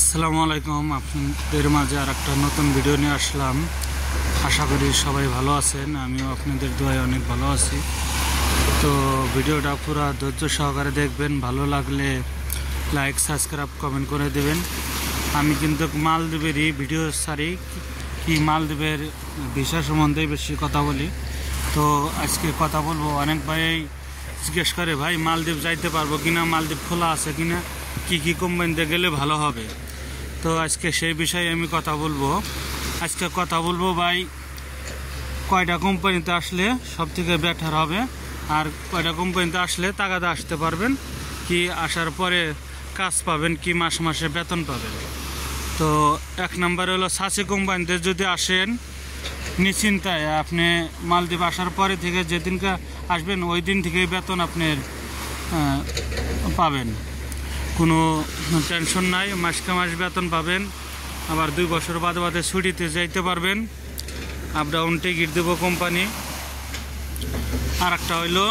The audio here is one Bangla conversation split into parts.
আসসালামু আলাইকুম। আপনাদের মাঝে আর একটা নতুন ভিডিও নিয়ে আসলাম। আশা করি সবাই ভালো আছেন, আমিও আপনাদের দোয়ায় অনেক ভালো আছি। তো ভিডিওটা পুরো ধৈর্য সহকারে দেখবেন, ভালো লাগলে লাইক সাবস্ক্রাইব কমেন্ট করে দেবেন। আমি কিন্তু মালদ্বীপেরই ভিডিও ছাড়ি, কি মালদ্বীপের ভিসা সম্বন্ধে বেশি কথা বলি। তো আজকে কথা বলবো, অনেক ভাই জিজ্ঞেস করে ভাই মালদ্বীপ যাইতে পারবো কিনা, মালদ্বীপ খোলা আছে কিনা, কি কোম্পানিতে গেলে ভালো হবে। তো আজকে সেই বিষয়ে আমি কথা বলবো। আজকে কথা বলবো ভাই কয়টা কোম্পানিতে আসলে সব থেকে বেটার হবে, আর কয়টা কোম্পানিতে আসলে টাকাতে আসতে পারবেন, কি আসার পরে কাজ পাবেন, কি মাসে বেতন পাবেন। তো এক নম্বরে হলো সাসি কোম্পানিতে যদি আসেন, নিশ্চিন্তায় আপনি মালদ্বীপ আসার পরে থেকে যেদিনকে আসবেন ওই দিন থেকেই বেতন আপনার পাবেন, কোনো টেনশন নাই। মাসকে মাস বেতন পাবেন, আবার 2 বছর বাদে ছুটিতে যাইতে পারবেন। আপ ডাউন টিকিট দেব কোম্পানি। আর একটা হইলো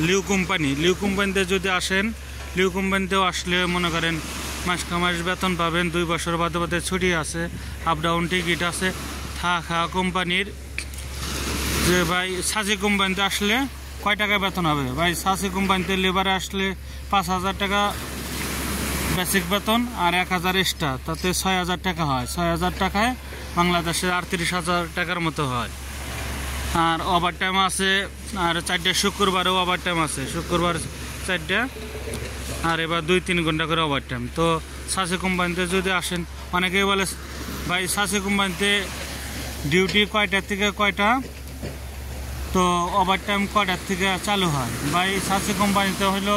লিউ কোম্পানি। লিউ কোম্পানিতে যদি আসেন, লিউ কোম্পানিতেও আসলে মনে করেন মাসকে মাস বেতন পাবেন, 2 বছর বাদে ছুটি আছে, আপ ডাউন টিকিট আছে। থাকা কোম্পানির যে ভাই সাসি কোম্পানিতে আসলে কয় টাকা বেতন হবে ভাই? সাসি কোম্পানিতে লেবারে আসলে 5,000 টাকা বেসিক বেতন আর 1,000 এক্সট্রা, তাতে 6,000 টাকা হয়। 6,000 টাকায় বাংলাদেশের 38,000 টাকার মতো হয়। আর ওভার টাইম আছে, আর 4টা শুক্রবারেও ওভার টাইম আছে, শুক্রবার 4টা, আর এবার 2-3 ঘন্টা করে ওভার টাইম। তো সাসি কোম্পানিতে যদি আসেন, অনেকেই বলে ভাই সাসি কোম্পানিতে ডিউটি কয়টার থেকে কয়টা, তো ওভার টাইম কয়টার থেকে চালু হয়? ভাই সাসি কোম্পানিতে হলো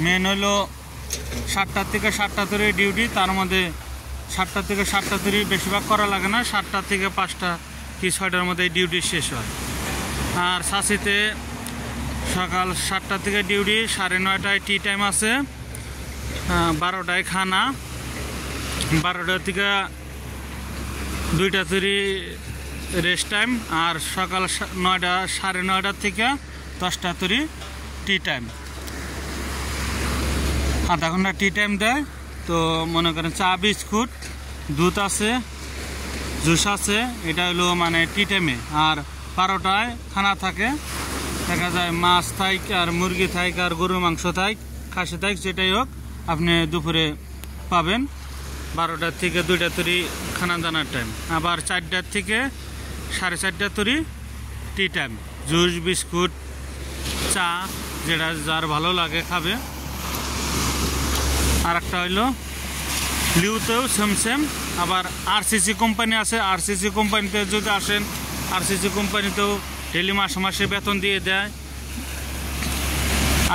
মেন হলো 7টা থেকে 7টা ধরে ডিউটি, তার মধ্যে 7টা থেকে 7টা ধরে বেশিরভাগ করা লাগে না, 7টা থেকে 5টা কি 6টার মধ্যে ডিউটি শেষ হয়। আর সাসিতে সকাল 7টা থেকে ডিউটি, 9:30টায় টি টাইম আছে, 12টায় খানা, 12টা থেকে 2টা তৈরি রেস্ট টাইম, আর সকাল 9টা 9:30 থেকে 10টা তৈরি টি টাইম, আধা ঘন্টা টি টাইম দেয়। তো মনে করেন চা বিস্কুট দুধ আছে, জুস আছে, এটা হলো মানে টি টাইমে। আর 12টায় খানা থাকে, দেখা যায় মাছ থাক আর মুরগি থাক আর গরুর মাংস থাক, খাসি থাক, যেটাই হোক আপনি দুপুরে পাবেন। 12টার থেকে 2টা তৈরি খানা দানার টাইম, আবার 4টার থেকে 4:30 তৈরি টি টাইম, জুস বিস্কুট চা যেটা যার ভালো লাগে খাবে। আর একটা হইলো লিউতেও সেম। আবার আরসিসি কোম্পানি আছে, আরসিসি কোম্পানিতে যদি আসেন, আরসিসি কোম্পানিতেও ডেলি মাসে বেতন দিয়ে দেয়।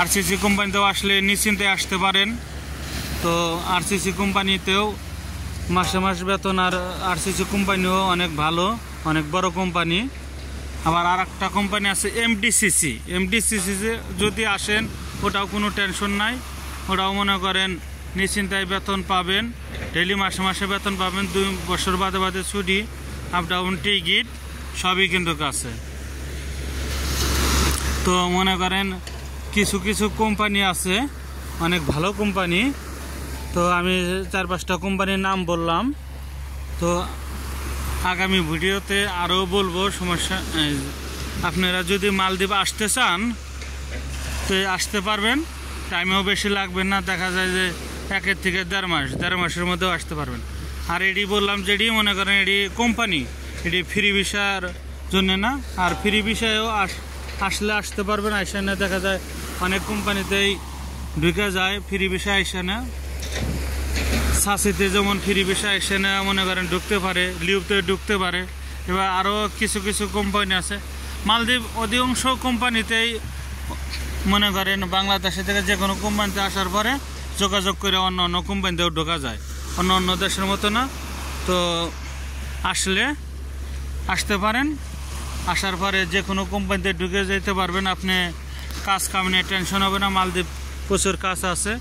আরসিসি কোম্পানিতেও আসলে নিশ্চিন্তে আসতে পারেন। তো আরসিসি কোম্পানিতেও মাসে বেতন, আর আরসিসি কোম্পানিও অনেক ভালো, অনেক বড় কোম্পানি। আবার আর একটা কোম্পানি আছে এমডিসিসি। এমডিসিসিতে যদি আসেন, ওটাও কোনো টেনশন নাই, ওটাও মনে করেন নিশ্চিন্তায় বেতন পাবেন, ডেলি মাসে বেতন পাবেন, 2 বছর বাদে ছুটি, আপ ডাউন টিকিট সবই কিন্তু আছে। তো মনে করেন কিছু কোম্পানি আছে অনেক ভালো কোম্পানি। তো আমি 4-5টা কোম্পানির নাম বললাম। তো আগামী ভিডিওতে আরও বলবো। সমস্যা, আপনারা যদি মালদ্বীপ আসতে চান তো আসতে পারবেন, টাইমেও বেশি লাগবে না। দেখা যায় যে 1 থেকে 1.5 মাসের মধ্যেও আসতে পারবেন। আর এডি বললাম যেডি মনে করেন এডি কোম্পানি, এডি ফ্রি ভিসার জন্য না। আর ফ্রি ভিসায়ও আসলে আসতে পারবেন, আসে না। দেখা যায় অনেক কোম্পানিতেই ঢুকে যায় ফ্রি ভিসা আসে না। সাসিতে যেমন ফ্রি ভিসা আসে না, মনে করেন ঢুকতে পারে, লিউতে ঢুকতে পারে। এবার আরও কিছু কোম্পানি আছে। মালদ্বীপ অধিকাংশ কোম্পানিতেই মনে করেন বাংলাদেশে থেকে যে কোনো কোম্পানিতে আসার পরে যোগাযোগ করে অন্য কোম্পানিতেও ঢোকা যায়, অন্য দেশের মতো না। তো আসতে পারেন, আসার পরে যে কোনো কোম্পানিতে ঢুকে যেতে পারবেন। আপনি কাজ কাম নিয়ে টেনশন হবে না। মালদ্বীপ প্রচুর কাজ আছে।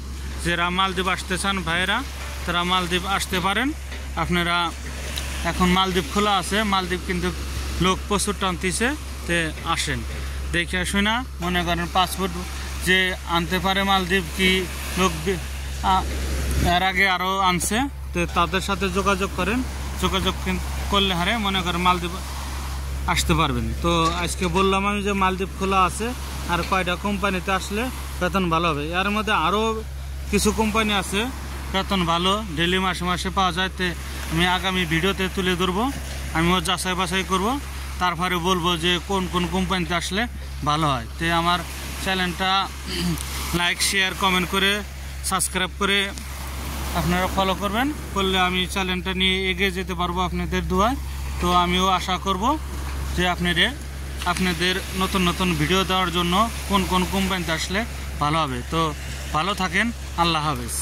যারা মালদ্বীপ আসতে চান ভাইয়েরা, তারা মালদ্বীপ আসতে পারেন। আপনারা এখন মালদ্বীপ খোলা আছে, মালদ্বীপ কিন্তু লোক প্রচুর টানতেছে, তে আসেন দেখে শুনা। মনে করেন পাসপোর্ট যে আনতে পারে মালদ্বীপ, কি লোক এর আগে আরও আনছে, তো তো তাদের সাথে যোগাযোগ করেন, যোগাযোগ করলে হারে মনে করেন মালদ্বীপ আসতে পারবেন। তো আজকে বললাম আমি যে মালদ্বীপ খোলা আছে, আর কয়টা কোম্পানিতে আসলে বেতন ভালো হবে। এর মধ্যে আরও কিছু কোম্পানি আছে বেতন ভালো, ডেলি মাসে মাসে পাওয়া যায়। তো আমি আগামী ভিডিওতে তুলে ধরবো, আমিও যাচাই বাছাই করব, তারপরে বলবো যে কোন কোন কোম্পানিতে আসলে ভালো হয়। তো আমার চ্যানেলটা লাইক শেয়ার কমেন্ট করে সাবস্ক্রাইব করে আপনারা ফলো করবেন, করলে আমি চ্যানেলটা নিয়ে এগিয়ে যেতে পারবো আপনাদের দোয়ায়। তো আমিও আশা করব যে আপনাদের নতুন নতুন ভিডিও দেওয়ার জন্য কোন কোন কোম্পানিতে আসলে ভালো হবে। তো ভালো থাকেন, আল্লাহ হাফেজ।